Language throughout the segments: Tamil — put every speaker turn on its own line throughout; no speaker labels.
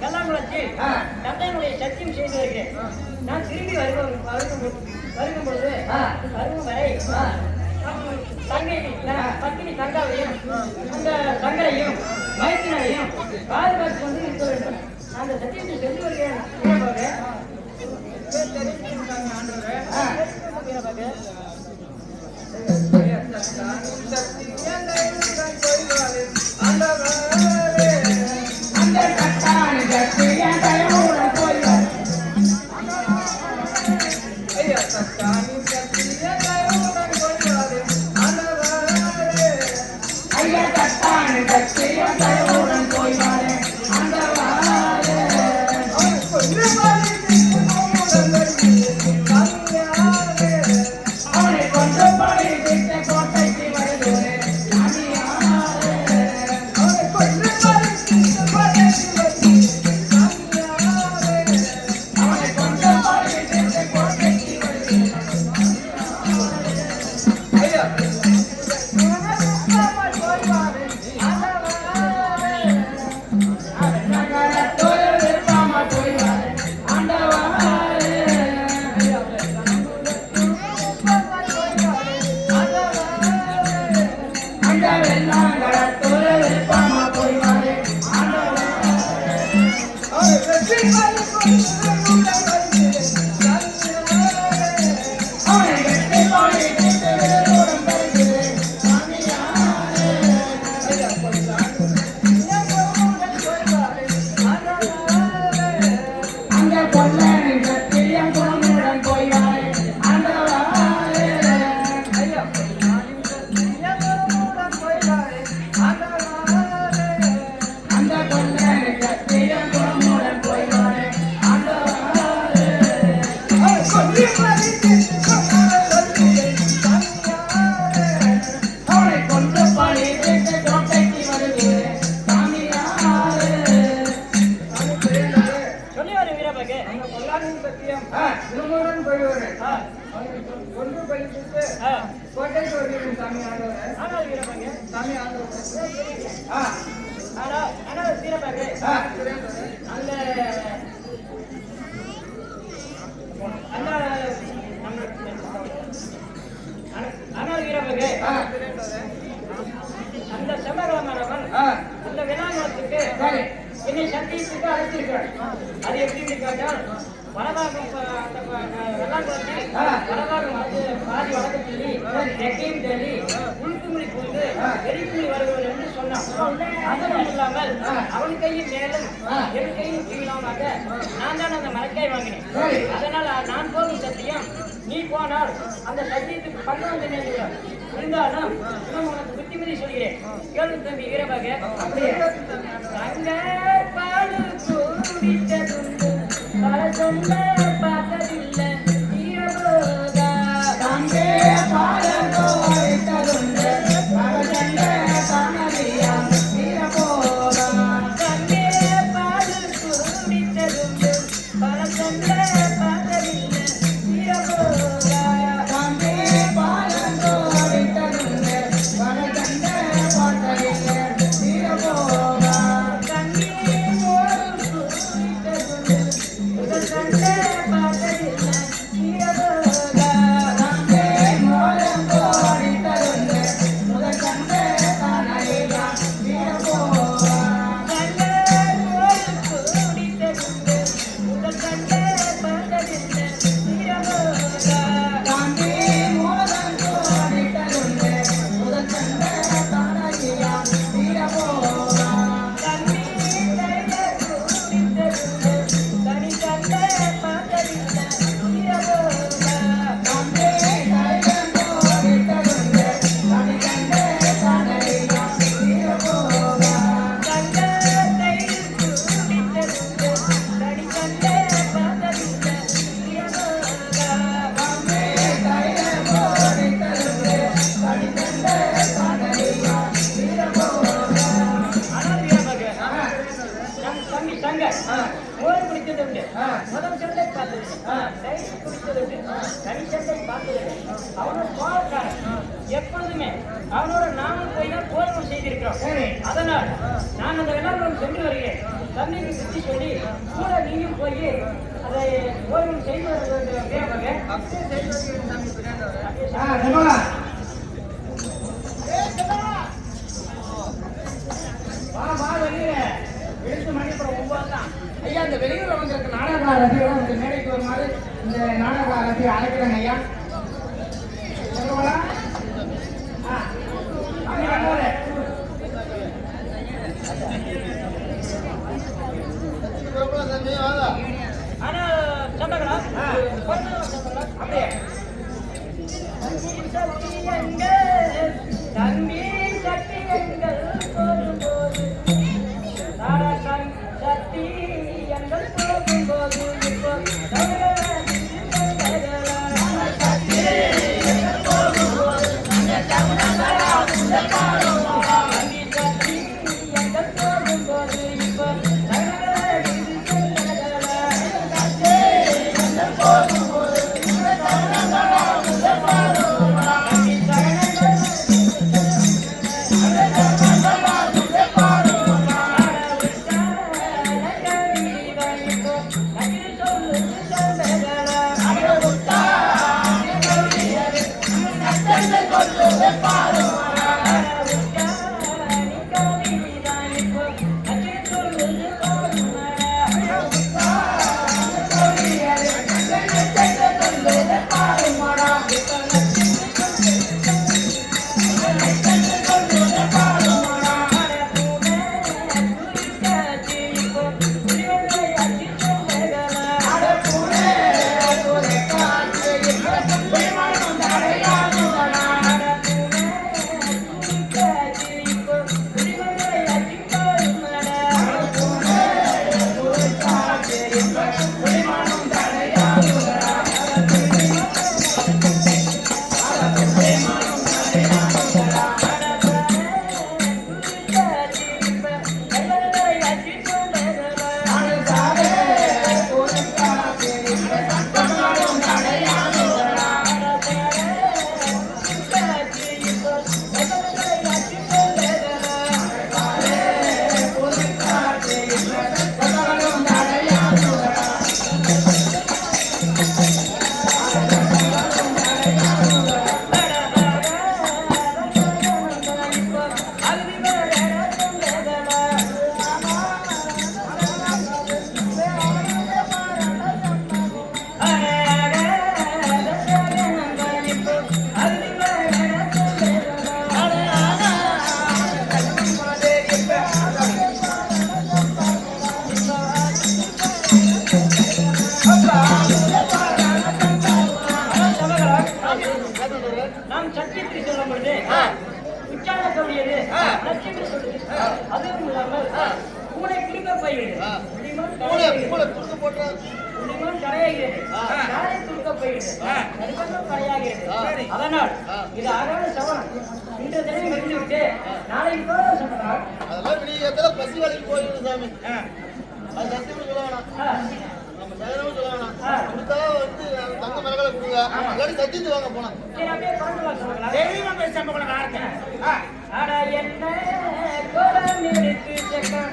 வெள்ளாங்குளச்சி தந்தையினுடைய சத்தியம் செய்து வருகிறேன். நான் திரும்பி வருகும் பொழுது வருகும் வரை தங்கை பத்தினி தங்காவையும் அந்த தங்களையும் மைத்தினையும் பாதுகாத்து கொண்டு இருக்க வேண்டும். அந்த சத்தியத்தை சொல்லி வருகிறேன். அந்த செம்மகலமானவன் அந்த விநாயகத்துக்கு என்னை சத்தியத்துக்கு அழைத்திருக்கிறார். அது எப்படி கேட்டால் வனபாகம் அந்த வெள்ளாங்குளத்தில் வனபாகம் பாதி வழக்கு சொல்லி நெக்கையும் தேடி உள்குமொழி போது வெறிக்குமொழி வருவது என்று சொன்னான். அதுவும் இல்லாமல் அவன் கையும் மேலும் என் கையும் கீழமாக நான் தான் அந்த மரக்காய் வாங்கினேன். அதனால் நான் போகும் சத்தியம் நீ போனால் அந்த சத்தியத்துக்கு பண்ண வந்து நேர்ந்துள்ளார். இருந்தாலும் இன்னும் உனக்கு புத்திமதி சொல்கிறேன். கேள்வி தம்பி வீரபாக அப்படியே தங்க பாடு கூடிட்டதுண்டு பல சொல்ல பார்த்ததில்லை வீரபோகா தங்க பாடு கூடிட்டதுண்டு பல சொல்ல காணவியா வீரபோகா தங்க பாடு கூடிட்டதுண்டு பல சொல்ல பார்த்ததில்லை வீரபோகா எப்பொழுதுமே அவனோட நானும் போய் தான் போதனம் செய்திருக்கிறோம். அதனால் நான் அந்த வெள்ளாங்குளம் சென்று வருகிறேன். தம்பிக்கு சுற்றி சொல்லி கூட நீயும் போய் அதை ஓய்வு செய்து
ஐயா இந்த வெளியூர்ல வந்திருக்க நாடக ரசிகர்கள் இந்த மேடைக்கு வருமாறு இந்த நாடக ரசிகர் அழைக்கிறாங்க ஐயா.
அப்படியே தம்பி சக்தி எங்கள் போகும்போது சக்தி எங்கள் போகும்போது இப்போ நாம் சத்தியத்தை சொல்லும் பொழுது உச்சாரக்கூடியது நட்சத்திரம் சொல்லுது. அதுவும் இல்லாமல் பூனை கிளிக்க போய்கிறது, அதனால் இது அகால சவனம் இன்று தினம் முடிந்துவிட்டு நாளைக்கு போக சொன்னால்
அதெல்லாம் பசி வேலைக்கு போயிருக்கு சாமி. அது சத்தியம் சொல்ல வேணாம், நம்ம சகனமும் சொல்ல வேணாம். கொடுத்தா வந்து தங்க மரங்களை கொடுங்க, இல்லாட்டி சத்தியத்து வாங்க போலாம்.
தெய்வீகம் பேசாம கூட வார்த்தை.
ஆனா என்ன கோலம் இருக்கு செக்கம்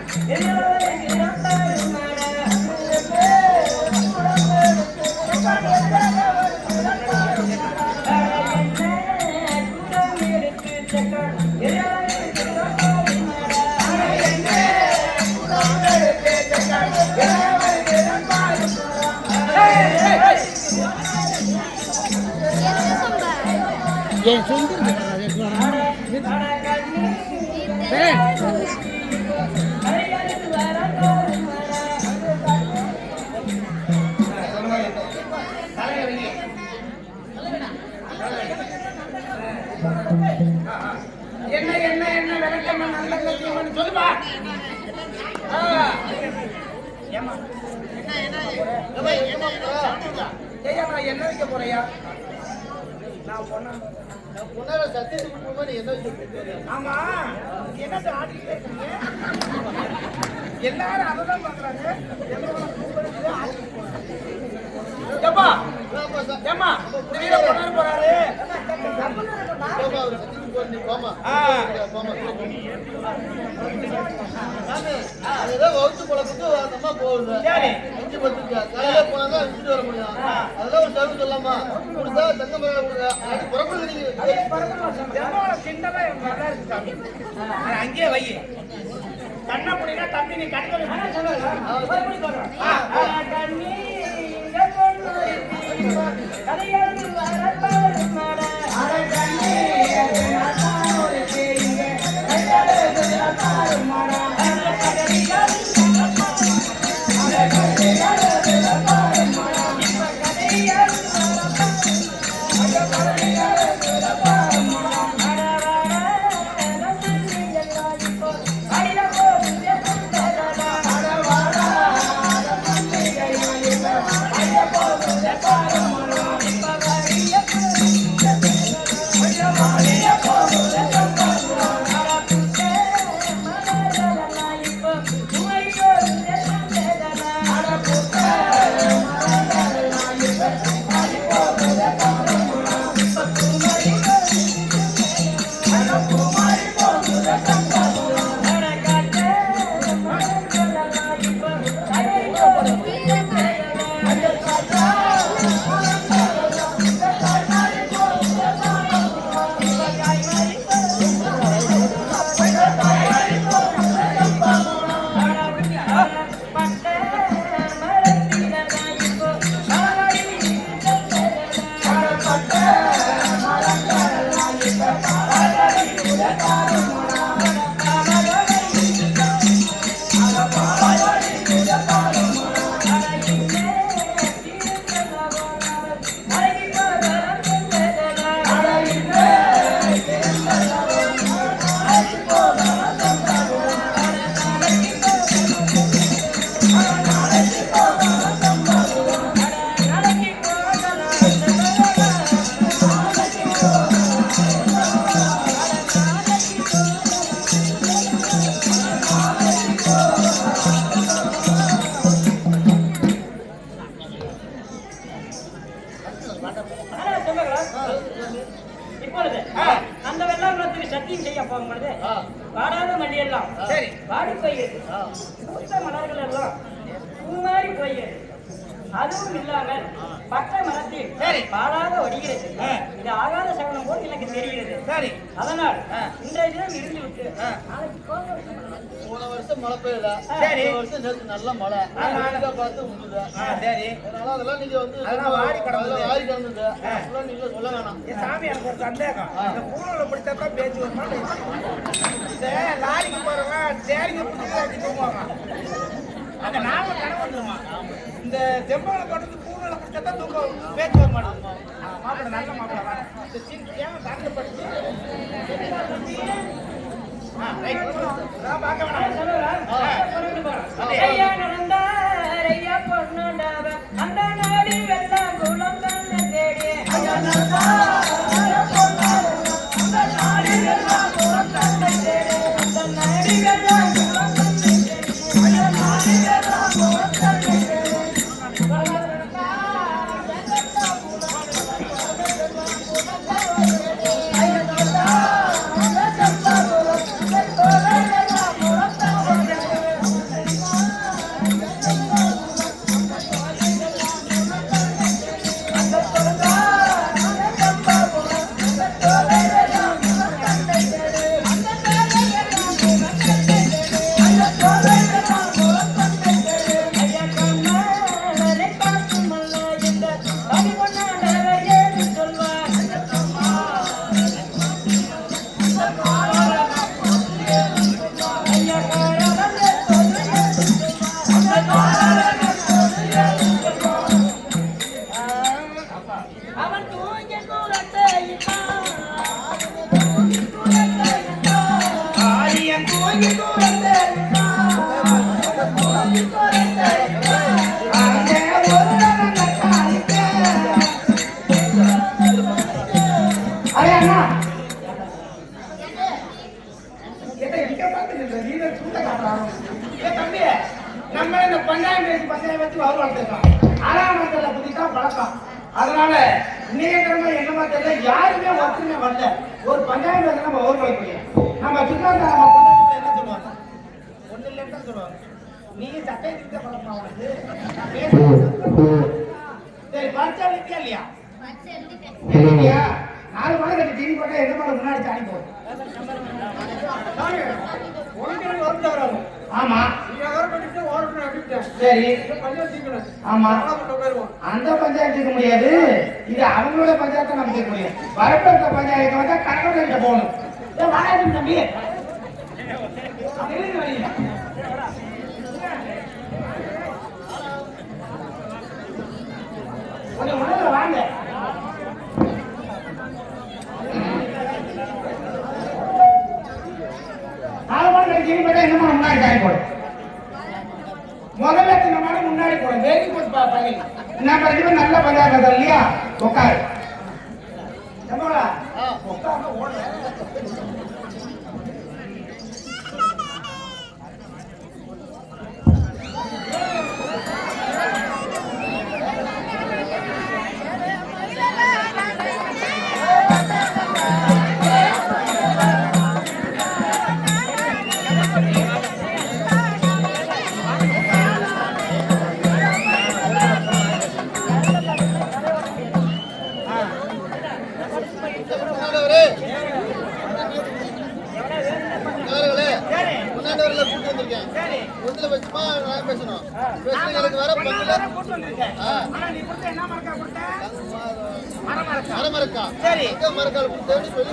என் சொந்த என்ன என்ன என்ன விளக்கம் நல்ல சொல்லுப்பா. என்ன வைக்க போறியா? நான் பொண்ணு
சத்தியத்துக்கு போகும்போது என்ன
ஆமா என்ன ஆடிக்கிட்டே இருக்கீங்க? எல்லாரும் அதான் பாக்குறாங்க. போறாரு
வகுத்து குழப்பம் போகுது.
சரி.
5:10 காலையில போனாதான் வீட்டு வர முடியும். அதெல்லாம் ஒரு சர்வீஸ் சொல்லலாமா? கொடுத்தா தங்க மரங்களை கொடுங்க. அது புறப்படுது நீங்க.
சின்னதா நல்லா இருக்கு சாமி. அங்கேயே வை. கண்ண முடினா தம்பி நீ கண்கள்
மறுபடியும் சொல்றேன். கண்ணி இங்க பொண்ணு கதையாடு வரப்பாரு மாட இப்பொழுது அந்த வெள்ளாங்குளத்துக்கு சத்தியம் செய்ய போகும்பொழுது வாடாத மல்லி எல்லாம் வாடி போயிருக்கு. பூத்த மலர்கள் எல்லாம் பூமாறி போயிருக்கு. அதுவும் இல்லாமல் பட்டை மரத்தில் பாலாக ஒடிகிறது. இது ஆகாத சகனம் போல் எனக்கு தெரிகிறது. அதனால் இன்றைய தினம் இருந்து விட்டு நாளைக்கு
போன வருஷம் மழை பெய்யல. இந்த வருஷம் நேற்று நல்ல மழை. பார்த்து உண்டுது. அதனால அதெல்லாம் நீங்க வந்து வாடி கிடந்தது. அதெல்லாம் நீங்க சொல்ல வேணாம்.
சாமி எனக்கு ஒரு சந்தேகம். இந்த பூனோல பிடிச்சா பேச்சு ஒரு மாதிரி இந்த லாரிக்கு போறவங்க சேரிங்க பிடிச்சி தூங்குவாங்க. அந்த நாம கனவு வந்துருமா? இந்த தெம்பளை தொடர்ந்து பூனோல பிடிச்சா தூங்க பேச்சு வர மாட்டேங்குது. மாப்பிள்ள நல்ல மாப்பிள்ள இந்த சின்ன ஏன் தாண்டப்படுத்தி
அந்த நாடி வெள்ளம் குளம் தன்னை தேடி
அதனால நீங்க என்னமா தெரியல, யாருமே ஒத்துமே வரல. ஒரு பஞ்சாயத்து நம்ம ஊர்வலம் நம்ம சுத்தம் என்ன சொல்லுவாங்க, ஒண்ணு இல்லைன்னு சொல்லுவாங்க. நீங்க சட்டை கிட்ட பழமா உனக்கு சரி பரிச்சை எழுதியா இல்லையா இல்லையா 4 மணி கட்டி டிவி போட்டா எந்த மாதிரி முன்னாடி சாணி போகும் ஆமா சரி ஆமா அந்த பஞ்சாயத்து இருக்க முடியாது இது அவங்களோட பஞ்சாயத்தை நம்ம கேட்க முடியும் வரப்பேற்ற பஞ்சாயத்து வந்தா கணக்கு கிட்ட போகணும் வாடாது தம்பி கொஞ்சம் உணர்வு வாங்க முன்னாடி டைம் போடு முதல்ல முன்னாடி போடு வேதி போட்டு பகல் நான் படிக்கிற நல்ல பஞ்சாயத்து இல்லையா உட்காரு உட்கார்ந்து ஓடுற
மரமரக்கா சரி மரக்கால் கொடுத்தேன்னு சொல்லி